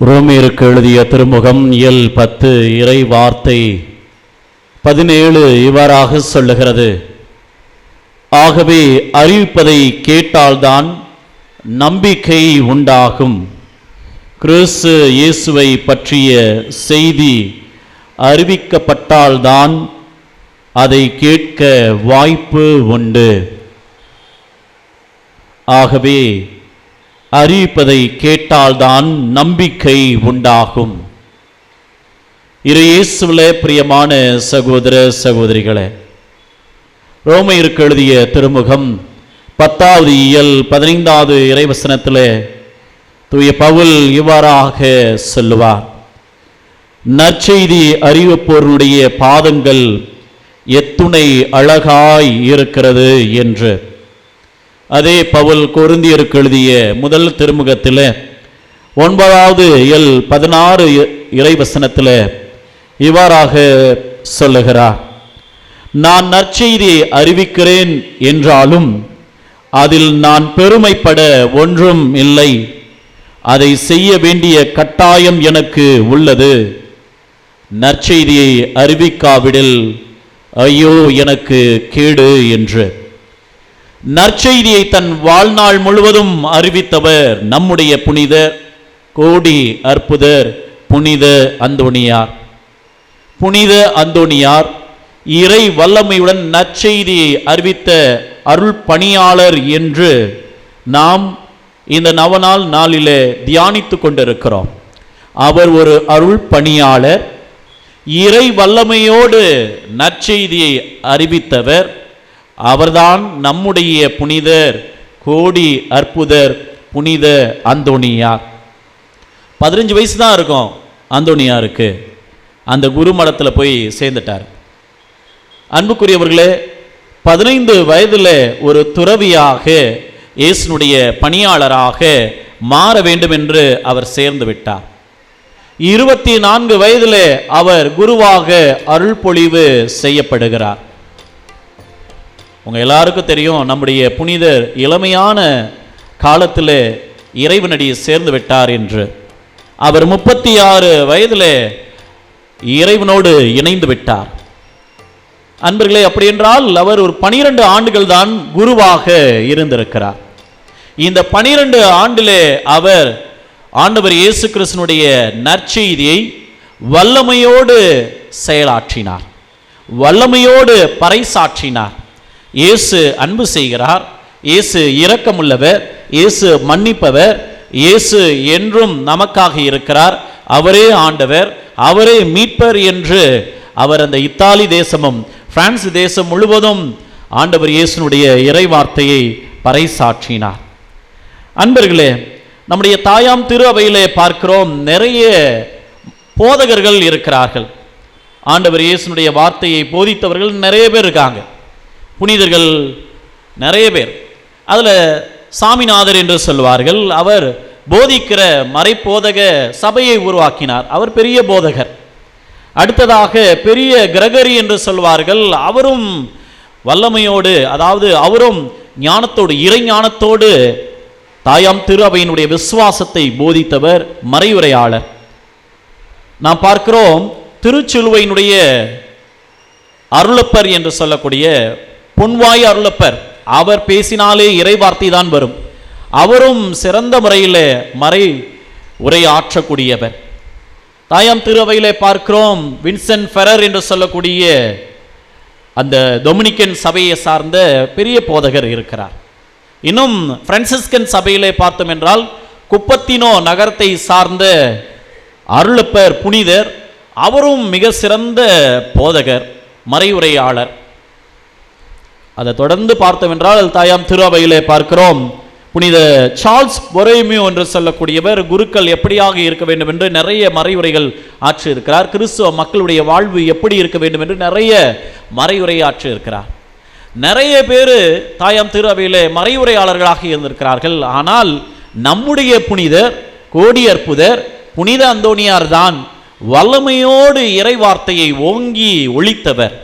ரோமியருக்கு எழுதிய திருமுகம் இயல் 10 இறை வார்த்தை 17 இவ்வாறாக சொல்லுகிறது. ஆகவே அறிவிப்பதை கேட்டால்தான் நம்பிக்கை உண்டாகும். கிறிஸ்து இயேசுவை பற்றிய செய்தி அறிவிக்கப்பட்டால்தான் அதை கேட்க வாய்ப்பு உண்டு. ஆகவே அறிவிப்பதை கேட்டால்தான் நம்பிக்கை உண்டாகும். இயேசுவிலே பிரியமான சகோதர சகோதரிகளே, ரோமையருக்கு எழுதிய திருமுகம் 10வது இயல் 15வது இறைவசனத்திலே தூய பவுல் இவ்வாறாக சொல்லுவார். நற்செய்தி அறிவிப்போருடைய பாதங்கள் எத்துணை அழகாய் இருக்கிறது என்று. அதே பவுல் கொரிந்தியருக்கு எழுதிய முதல் திருமுகத்தில் 9வது இயல் 16 இறைவசனத்தில் இவ்வாறாக சொல்லுகிறார். நான் நற்செய்தியை அறிவிக்கிறேன் என்றாலும் அதில் நான் பெருமைப்பட ஒன்றும் இல்லை. அதை செய்ய வேண்டிய கட்டாயம் எனக்கு உள்ளது. நற்செய்தியை அறிவிக்காவிடில் ஐயோ எனக்கு கேடு என்று. நற்செய்தியை தன் வாழ்நாள் முழுவதும் அறிவித்தவர் நம்முடைய புனிதர் கோடி அற்புதர் புனித அந்தோணியார். புனித அந்தோணியார் இறை வல்லமையுடன் நற்செய்தியை அறிவித்த அருள் பணியாளர் என்று நாம் இந்த நவநாள் நாளிலே தியானித்து கொண்டிருக்கிறோம். அவர் ஒரு அருள் பணியாளர், இறை வல்லமையோடு நற்செய்தியை அறிவித்தவர். அவர்தான் நம்முடைய புனிதர் கோடி அற்புதர் புனித அந்தோணியார். 15 வயசு தான் இருக்கும் அந்தோணியாருக்கு. அந்த குருமடத்தில் போய் சேர்ந்துட்டார். அன்புக்குரியவர்களே, 15 வயதில் ஒரு துறவியாக இயேசுனுடைய பணியாளராக மாற வேண்டும் என்று அவர் சேர்ந்து விட்டார். 24 வயதில் அவர் குருவாக அருள் பொழிவு செய்யப்படுகிறார். உங்க எல்லாருக்கும் தெரியும், நம்முடைய புனிதர் இளமையான காலத்தில் இறைவனடி சேர்ந்து விட்டார் என்று. அவர் 36 வயதில் இறைவனோடு இணைந்து விட்டார். அன்பர்களே, அப்படி என்றால் அவர் ஒரு 12 ஆண்டுகள் தான் குருவாக இருந்திருக்கிறார். இந்த 12 ஆண்டிலே அவர் ஆண்டவர் இயேசு கிறிஸ்துனுடைய நற்செய்தியை வல்லமையோடு செயலாற்றினார், வல்லமையோடு பறைசாற்றினார். இயேசு அன்பு செய்கிறார், இயேசு இரக்கமுள்ளவர், இயேசு மன்னிப்பவர், இயேசு என்றும் நமக்காக இருக்கிறார், அவரே ஆண்டவர், அவரே மீட்பர் என்று அவர் அந்த இத்தாலி தேசமும் பிரான்ஸ் தேசம் முழுவதும் ஆண்டவர் இயேசுனுடைய இறை வார்த்தையை பறைசாற்றினார். அன்பர்களே, நம்முடைய தாயாம் திரு அவையிலே பார்க்கிறோம், நிறைய போதகர்கள் இருக்கிறார்கள். ஆண்டவர் இயேசுனுடைய வார்த்தையை போதித்தவர்கள் நிறைய பேர் இருக்காங்க, புனிதர்கள் நிறைய பேர். அதில் சாமிநாதர் என்று சொல்வார்கள். அவர் போதிக்கிற மறைப்போதக சபையை உருவாக்கினார். அவர் பெரிய போதகர். அடுத்ததாக பெரிய கிரகரி என்று சொல்வார்கள். அவரும் வல்லமையோடு, அதாவது அவரும் ஞானத்தோடு, இறை ஞானத்தோடு தாயாம் திரு அவையினுடைய விசுவாசத்தை போதித்தவர், மறையுரையாளர். நாம் பார்க்கிறோம் திருச்சிலுவையினுடைய அருளப்பர் என்று சொல்லக்கூடிய பொன்வாய் அருளப்பர். அவர் பேசினாலே இறை வார்த்தை தான் வரும். அவரும் சிறந்த முறையில் மறை உரை ஆற்றக்கூடியவர். தாயாம் திருவையிலே பார்க்கிறோம் வின்சென்ட் ஃபெரர் என்று சொல்லக்கூடிய அந்த டொமினிக்கன் சபையை சார்ந்த பெரிய போதகர் இருக்கிறார். இன்னும் பிரான்சிஸ்கன் சபையிலே பார்த்தோம் என்றால் குப்பத்தினோ நகரத்தை சார்ந்த அருளப்பர் புனிதர். அவரும் மிக சிறந்த போதகர், மறையுரையாளர். அதை தொடர்ந்து பார்த்தோம் என்றால் தாயாம் திருவையிலே பார்க்கிறோம் புனித சார்ல்ஸ் பொரோமியோ என்று சொல்லக்கூடியவர் குருக்கள் எப்படியாக இருக்க வேண்டும் என்று நிறைய மறையுரைகள் ஆற்றியிருக்கிறார். கிறிஸ்துவ மக்களுடைய வாழ்வு எப்படி இருக்க வேண்டும் என்று நிறைய மறையுரை ஆற்றியிருக்கிறார். நிறைய பேர் தாயாம் திருவையிலே மறையுரையாளர்களாக இருந்திருக்கிறார்கள். ஆனால் நம்முடைய புனிதர் கோடி அற்புதர் புனித அந்தோணியார் தான் வல்லமையோடு இறை வார்த்தையை ஓங்கி ஒழித்தவர்.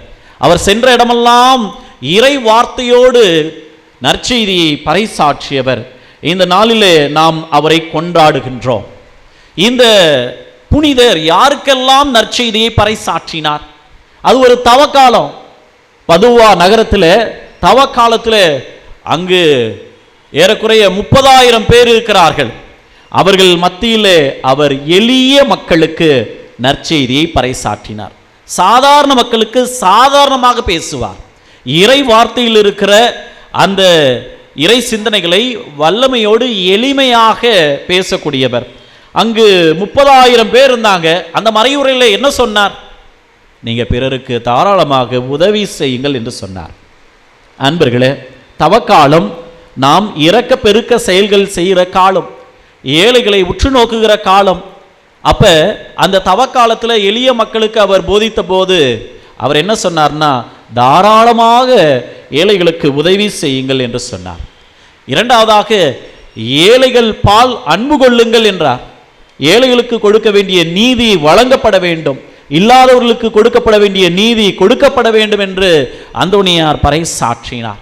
அவர் சென்ற இடமெல்லாம் இறை வார்த்தையோடு நற்செய்தியை பறைசாற்றியவர். இந்த நாளிலே நாம் அவரை கொண்டாடுகின்றோம். இந்த புனிதர் யாருக்கெல்லாம் நற்செய்தியை பறைசாற்றினார்? அது ஒரு தவக்காலம். பதுவா நகரத்தில் தவக்காலத்தில் அங்கு ஏறக்குறைய 30,000 பேர் இருக்கிறார்கள். அவர்கள் மத்தியில் அவர் எளிய மக்களுக்கு நற்செய்தியை பறைசாற்றினார். சாதாரண மக்களுக்கு சாதாரணமாக பேசுவார். இறை வார்த்தையில் இருக்கிற அந்த இறை சிந்தனைகளை வல்லமையோடு எளிமையாக பேசக்கூடியவர். அங்கு 30,000 பேர் இருந்தாங்க. அந்த மறையுரையில் என்ன சொன்னார்? நீங்க பிறருக்கு தாராளமாக உதவி செய்யுங்கள் என்று சொன்னார். அன்பர்களே, தவக்காலம் நாம் இறக்க பெருக்க செயல்கள் செய்கிற காலம், ஏழைகளை உற்று நோக்குகிற காலம். அப்ப அந்த தவக்காலத்தில் எளிய மக்களுக்கு அவர் போதித்த போது அவர் என்ன சொன்னார்னா, தாராளமாக ஏழைகளுக்கு உதவி செய்யுங்கள் என்று சொன்னார். இரண்டாவதாக, ஏழைகள் பால் அன்பு கொள்ளுங்கள் என்றார். ஏழைகளுக்கு கொடுக்க வேண்டிய நீதி வழங்கப்பட வேண்டும், இல்லாதவர்களுக்கு கொடுக்கப்பட வேண்டிய நீதி கொடுக்கப்பட வேண்டும் என்று அந்தோனியார் பறைசாற்றினார்.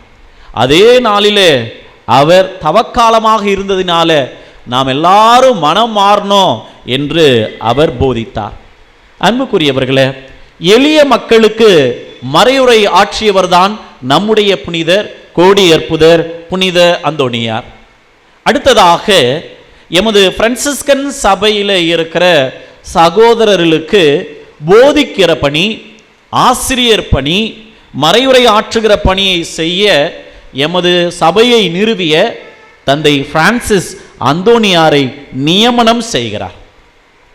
அதே நாளிலே அவர் தவக்காலமாக இருந்ததினால நாம் எல்லாரும் மனம் மாறணும் என்று அவர் போதித்தார். அன்புக்குரியவர்களே, எளிய மக்களுக்கு மறையுரை ஆற்றியவர்தான் நம்முடைய புனிதர் கோடியற்புதர் புனித அந்தோனியார். அடுத்ததாக, எமது பிரான்சிஸ்கன் சபையில் இருக்கிற சகோதரர்களுக்கு போதிக்கிற பணி, ஆசிரியர் பணி, மறையுரை ஆற்றுகிற பணியை செய்ய எமது சபையை நிறுவிய தந்தை பிரான்சிஸ் அந்தோனியாரை நியமனம் செய்கிறார்.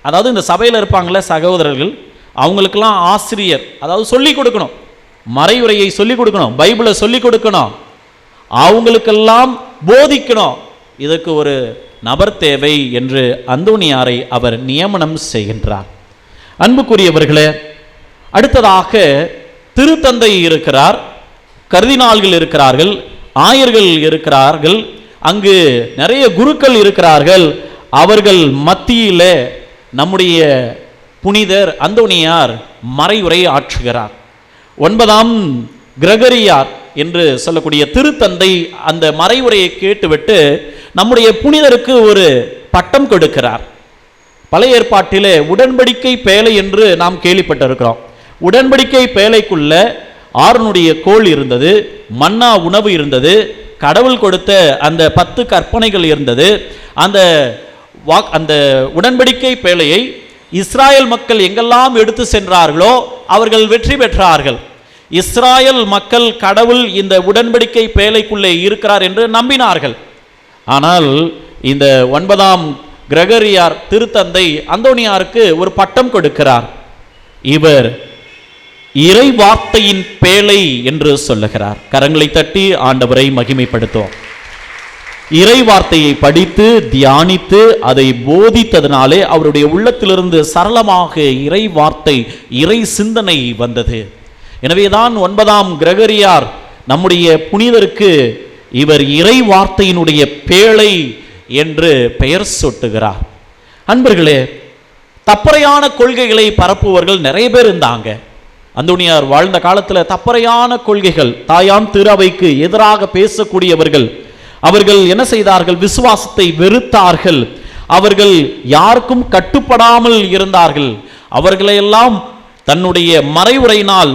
அதாவது இந்த சபையில் இருப்பாங்களே சகோதரர்கள், அவங்களுக்கெல்லாம் ஆசிரியர், அதாவது சொல்லிக் கொடுக்கணும், மறையுரையை சொல்லிக் கொடுக்கணும், பைபிளை சொல்லிக் கொடுக்கணும், அவங்களுக்கெல்லாம் போதிக்கணும். இதற்கு ஒரு நபர் தேவை என்று அந்தோனியாரை அவர் நியமனம் செய்கின்றார். அன்புக்குரியவர்களே, அடுத்ததாக திருத்தந்தை இருக்கிறார், கர்தினால்கள் இருக்கிறார்கள், ஆயர்கள் இருக்கிறார்கள், அங்கு நிறைய குருக்கள் இருக்கிறார்கள். அவர்கள் மத்தியில் நம்முடைய புனிதர் அந்தோனியார் மறையுரை ஆற்றுகிறார். 9ஆம் கிரகரியார் என்று சொல்லக்கூடிய திருத்தந்தை அந்த மறைவுரையை கேட்டுவிட்டு நம்முடைய புனிதருக்கு ஒரு பட்டம் கொடுக்கிறார். பழைய ஏற்பாட்டிலே உடன்படிக்கை பேழை என்று நாம் கேள்விப்பட்டிருக்கிறோம். உடன்படிக்கை பேழைக்குள்ள ஆரோனுடைய கோல் இருந்தது, மன்னா உணவு இருந்தது, கடவுள் கொடுத்த அந்த 10 கற்பனைகள் இருந்தது. அந்த உடன்படிக்கை பேழையை இஸ்ராயல் மக்கள் எங்கெல்லாம் எடுத்து சென்றார்களோ அவர்கள் வெற்றி பெற்றார்கள். இஸ்ராயல் மக்கள் கடவுள் இந்த உடன்படிக்கை பேழைக்குள்ளே இருக்கிறார் என்று நம்பினார்கள். ஆனால் இந்த 9ஆம் கிரகரியார் திருத்தந்தை அந்தோனியாருக்கு ஒரு பட்டம் கொடுக்கிறார். இவர் இறை வார்த்தையின் பேழை என்று சொல்லுகிறார். கரங்களை தட்டி ஆண்டவரை மகிமைப்படுத்தும். இறை வார்த்தையை படித்து தியானித்து அதை போதித்ததினாலே அவருடைய உள்ளத்திலிருந்து சரளமாக இறை வார்த்தை, இறை சிந்தனை வந்தது. எனவேதான் 9ஆம் கிரகரியார் நம்முடைய புனிதருக்கு இவர் இறை வார்த்தையினுடைய பேழை என்று பெயர் சூட்டுகிறார். அன்பர்களே, தப்பறையான கொள்கைகளை பரப்புவர்கள் நிறைய பேர் இருந்தாங்க. அந்தோனியார் வாழ்ந்த காலத்தில் தப்பறையான கொள்கைகள், தாயாம் திரு அவைக்கு எதிராக பேசக்கூடியவர்கள், அவர்கள் என்ன செய்தார்கள்? விசுவாசத்தை வெறுத்தார்கள். அவர்கள் யாருக்கும் கட்டுப்படாமல் இருந்தார்கள். அவர்களையெல்லாம் தன்னுடைய மறைவுரையினால்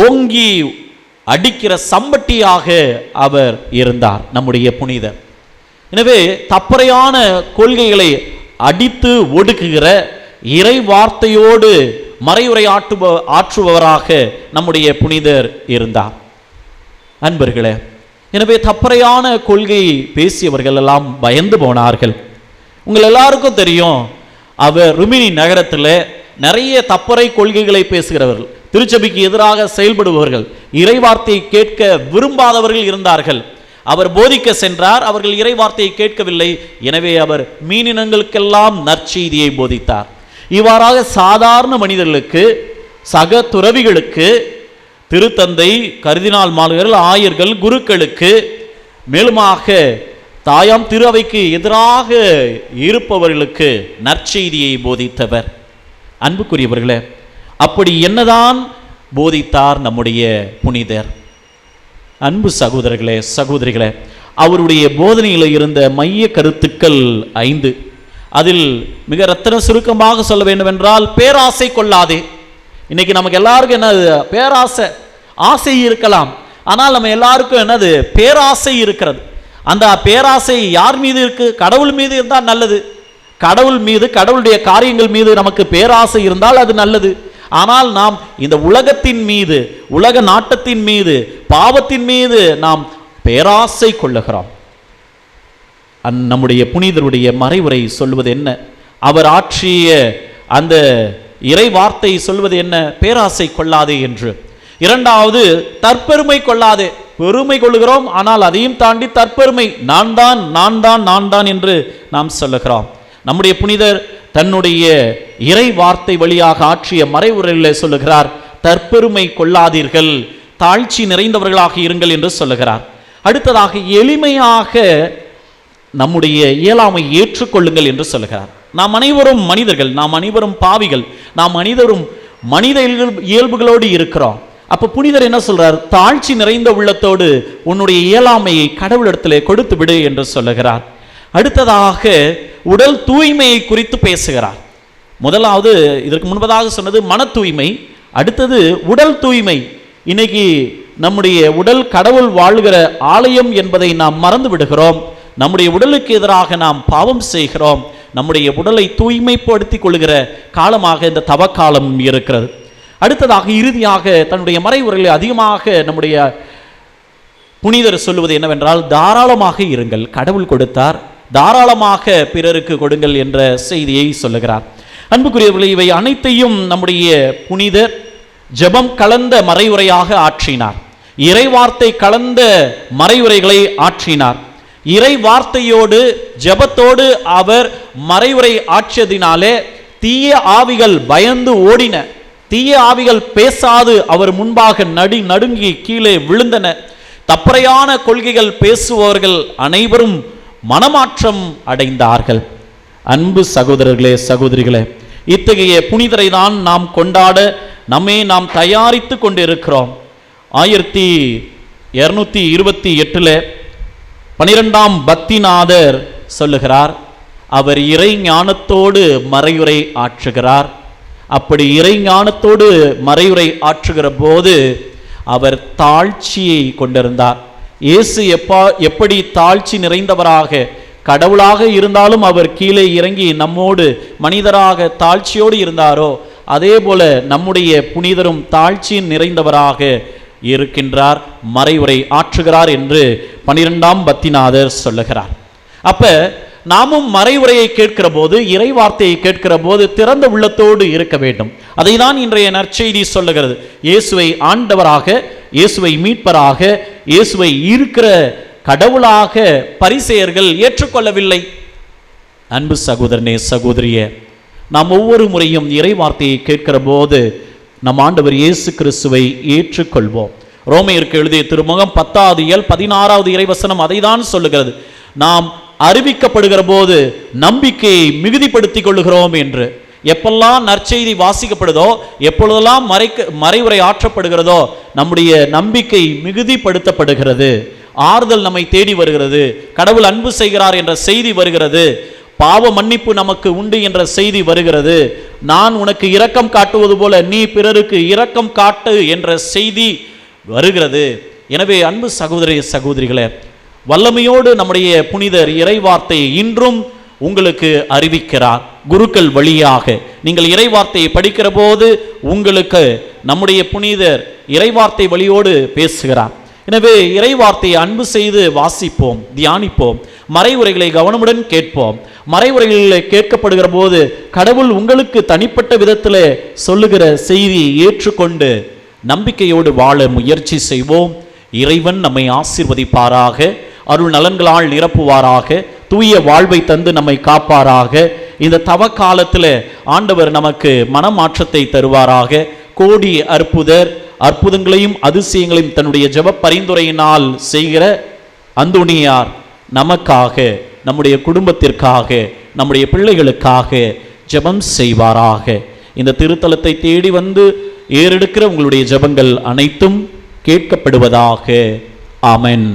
ஓங்கி அடிக்கிற சம்பட்டியாக அவர் இருந்தார் நம்முடைய புனிதர். எனவே தப்பறையான கொள்கைகளை அடித்து ஒடுக்குகிற இறை வார்த்தையோடு மறையுரை ஆற்றுபவராக நம்முடைய புனிதர் இருந்தார். அன்பர்களே, எனவே தப்பறையான கொள்கை பேசியவர்கள் எல்லாம் பயந்து போனார்கள். உங்கள் எல்லாருக்கும் தெரியும், அவர் ருமினி நகரத்தில் நிறைய தப்பறை கொள்கைகளை பேசுகிறவர்கள், திருச்சபைக்கு எதிராக செயல்படுபவர்கள், இறை வார்த்தையை கேட்க விரும்பாதவர்கள் இருந்தார்கள். அவர் போதிக்க சென்றார், அவர்கள் இறை வார்த்தையை கேட்கவில்லை. எனவே அவர் மீனினங்களுக்கெல்லாம் நற்செய்தியை போதித்தார். இவ்வாறாக சாதாரண மனிதர்களுக்கு, சக துறவிகளுக்கு, திருத்தந்தை, கர்தினால் மாலுகள், ஆயர்கள், குருக்களுக்கு, மேலுமாக தாயாம் திரு அவைக்கு எதிராக இருப்பவர்களுக்கு நற்செய்தியை போதித்தவர். அன்புக்குரியவர்களே, அப்படி என்னதான் போதித்தார் நம்முடைய புனிதர்? அன்பு சகோதரர்களே, சகோதரிகளே, அவருடைய போதனையில் இருந்த மைய கருத்துக்கள் 5. அதில் மிக ரத்தின சுருக்கமாக சொல்ல வேண்டும் என்றால், பேராசை கொள்ளாதே. இன்னைக்கு நமக்கு எல்லாருக்கும் என்னது? பேராசை. ஆசை இருக்கலாம், ஆனால் நம்ம எல்லாருக்கும் என்னது? பேராசை இருக்கிறது. அந்த பேராசை யார் மீது இருக்கு? கடவுள் மீது இருந்தால் நல்லது. கடவுள் மீது, கடவுளுடைய காரியங்கள் மீது நமக்கு பேராசை இருந்தால் அது நல்லது. ஆனால் நாம் இந்த உலகத்தின் மீது, உலக நாட்டத்தின் மீது, பாவத்தின் மீது நாம் பேராசை கொள்ளுகிறோம். நம்முடைய புனிதருடைய மறைவுரை சொல்வது என்ன? அவர் ஆற்றிய அந்த இறை வார்த்தை சொல்வது என்ன? பேராசை கொள்ளாதே என்று. இரண்டாவது, தற்பெருமை கொள்ளாதே. பெருமை கொள்ளுகிறோம், ஆனால் அதையும் தாண்டி தற்பெருமை, நான் தான் நான் தான் நான் தான் என்று நாம் சொல்லுகிறோம். நம்முடைய புனிதர் தன்னுடைய இறை வார்த்தை வழியாக ஆற்றிய மறைவுரையில் சொல்லுகிறார், தற்பெருமை கொள்ளாதீர்கள், தாழ்ச்சி நிறைந்தவர்களாக இருங்கள் என்று சொல்லுகிறார். அடுத்ததாக, எளிமையாக நம்முடைய இயலாமை ஏற்றுக்கொள்ளுங்கள் என்று சொல்லுகிறார். நாம் அனைவரும் மனிதர்கள், நாம் அனைவரும் பாவிகள், நாம் அனைவரும் மனித இயல்புகளோடு இருக்கிறோம். அப்ப புனிதர் என்ன சொல்றார்? தாழ்ச்சி நிறைந்த உள்ளத்தோடு உன்னுடைய இயலாமையை கடவுளிடத்திலே கொடுத்து விடு என்று சொல்லுகிறார். அடுத்ததாக, உடல் தூய்மையை குறித்து பேசுகிறார். முதலாவது, இதற்கு முன்பதாக சொன்னது மன தூய்மை, அடுத்தது உடல் தூய்மை. இன்னைக்கு நம்முடைய உடல் கடவுள் வாழ்கிற ஆலயம் என்பதை நாம் மறந்து விடுகிறோம். நம்முடைய உடலுக்கு எதிராக நாம் பாவம் செய்கிறோம். நம்முடைய உடலை தூய்மைப்படுத்திக் கொள்கிற காலமாக இந்த தவக்காலம் இருக்கிறது. அடுத்ததாக, இறுதியாக தன்னுடைய மறைவுரையில் அதிகமாக நம்முடைய புனிதர் சொல்லுவது என்னவென்றால், தாராளமாக இருங்கள், கடவுள் கொடுத்தார், தாராளமாக பிறருக்கு கொடுங்கள் என்ற செய்தியை சொல்லுகிறார். அன்புக்குரியவர்களே, இவை அனைத்தையும் நம்முடைய புனிதர் ஜெபம் கலந்த மறைவுரையாக ஆற்றினார். இறைவார்த்தை கலந்த மறைவுரைகளை ஆற்றினார். இறை வார்த்தையோடு ஜெபத்தோடு அவர் மறைவுரை ஆற்றியதினாலே தீய ஆவிகள் பயந்து ஓடின. தீய ஆவிகள் பேசாது அவர் முன்பாக நடுங்கி கீழே விழுந்தன. தப்பறையான கொள்கைகள் பேசுபவர்கள் அனைவரும் மனமாற்றம் அடைந்தார்கள். அன்பு சகோதரர்களே, சகோதரிகளே, இத்தகைய புனிதரை தான் நாம் கொண்டாட நம்மை நாம் தயாரித்து கொண்டிருக்கிறோம். 1228 12ஆம் பக்திநாதர் சொல்லுகிறார், அவர் இறை ஞானத்தோடு மறையுரை ஆற்றுகிறார். அப்படி இறை ஞானத்தோடு மறையுரை ஆற்றுகிற போது அவர் தாழ்ச்சியை கொண்டிருந்தார். இயேசு எப்படி தாழ்ச்சி நிறைந்தவராக கடவுளாக இருந்தாலும் அவர் கீழே இறங்கி நம்மோடு மனிதராக தாழ்ச்சியோடு இருந்தாரோ, அதே போல நம்முடைய புனிதரும் தாழ்ச்சி நிறைந்தவராக இருக்கின்றார், மறைவுரை ஆற்றுகிறார் என்று 12ஆம் பக்திநாதர் சொல்லுகிறார். அப்ப நாமும் மறைவுரையை கேட்கிற போது, இறை வார்த்தையை கேட்கிற போது திறந்த உள்ளத்தோடு இருக்க வேண்டும். அதை தான் இன்றைய நற்செய்தி சொல்லுகிறது. இயேசுவை ஆண்டவராக, இயேசுவை மீட்பராக, இயேசுவை இருக்கிற கடவுளாக பரிசேயர்கள் ஏற்றுக்கொள்ளவில்லை. அன்பு சகோதரனே, சகோதரியே, நாம் ஒவ்வொரு முறையும் இறை வார்த்தையை கேட்கிற போது நம் ஆண்டவர் இயேசு கிறிஸ்துவை ஏற்றுக்கொள்வோம். ரோமையருக்கு எழுதிய திருமுகம் 10வது இயல் 16வது இறைவசனம் அதை தான் சொல்லுகிறது. நாம் அறிவிக்கப்படுகிற போது நம்பிக்கையை மிகுதிப்படுத்திக் கொள்ளுகிறோம் என்று. எப்பெல்லாம் நற்செய்தி வாசிக்கப்படுதோ, எப்பொழுதெல்லாம் மறைவுரை ஆற்றப்படுகிறதோ, நம்முடைய நம்பிக்கை மிகுதிப்படுத்தப்படுகிறது. ஆறுதல் நம்மை தேடி வருகிறது. கடவுள் அன்பு செய்கிறார் என்ற செய்தி வருகிறது. பாவ மன்னிப்பு நமக்கு உண்டு என்ற செய்தி வருகிறது. நான் உனக்கு இரக்கம் காட்டுவது போல நீ பிறருக்கு இரக்கம் காட்டு என்ற செய்தி வருகிறது. எனவே அன்பு சகோதர சகோதரிகளே, வல்லமையோடு நம்முடைய புனிதர் இறைவார்த்தையை இன்றும் உங்களுக்கு அறிவிக்கிறார். குருக்கள் வழியாக நீங்கள் இறைவார்த்தையை படிக்கிற போது உங்களுக்கு நம்முடைய புனிதர் இறைவார்த்தை வழியோடு பேசுகிறார். எனவே இறைவார்த்தையை அன்பு செய்து வாசிப்போம், தியானிப்போம், மறைவுரைகளை கவனமுடன் கேட்போம். மறைவுரைகளில் கேட்கப்படுகிற போது கடவுள் உங்களுக்கு தனிப்பட்ட விதத்தில் சொல்லுகிற செய்தியை ஏற்றுக்கொண்டு நம்பிக்கையோடு வாழ முயற்சி செய்வோம். இறைவன் நம்மை ஆசீர்வதிப்பாராக, அருள் நலன்களால் நிரப்புவாராக, தூய வாழ்வை தந்து நம்மை காப்பாராக. இந்த தவ காலத்தில் ஆண்டவர் நமக்கு மனமாற்றத்தை தருவாராக. கோடி அற்புதங்களையும் அதிசயங்களையும் தன்னுடைய ஜெப பரிந்துரையினால் செய்கிற அந்தோனியார் நமக்காக, நம்முடைய குடும்பத்திற்காக, நம்முடைய பிள்ளைகளுக்காக ஜெபம் செய்வாராக. இந்த திருத்தலத்தை தேடி வந்து ஏறெடுக்கிற உங்களுடைய ஜெபங்கள் அனைத்தும் கேட்கப்படுவதாக. ஆமென்.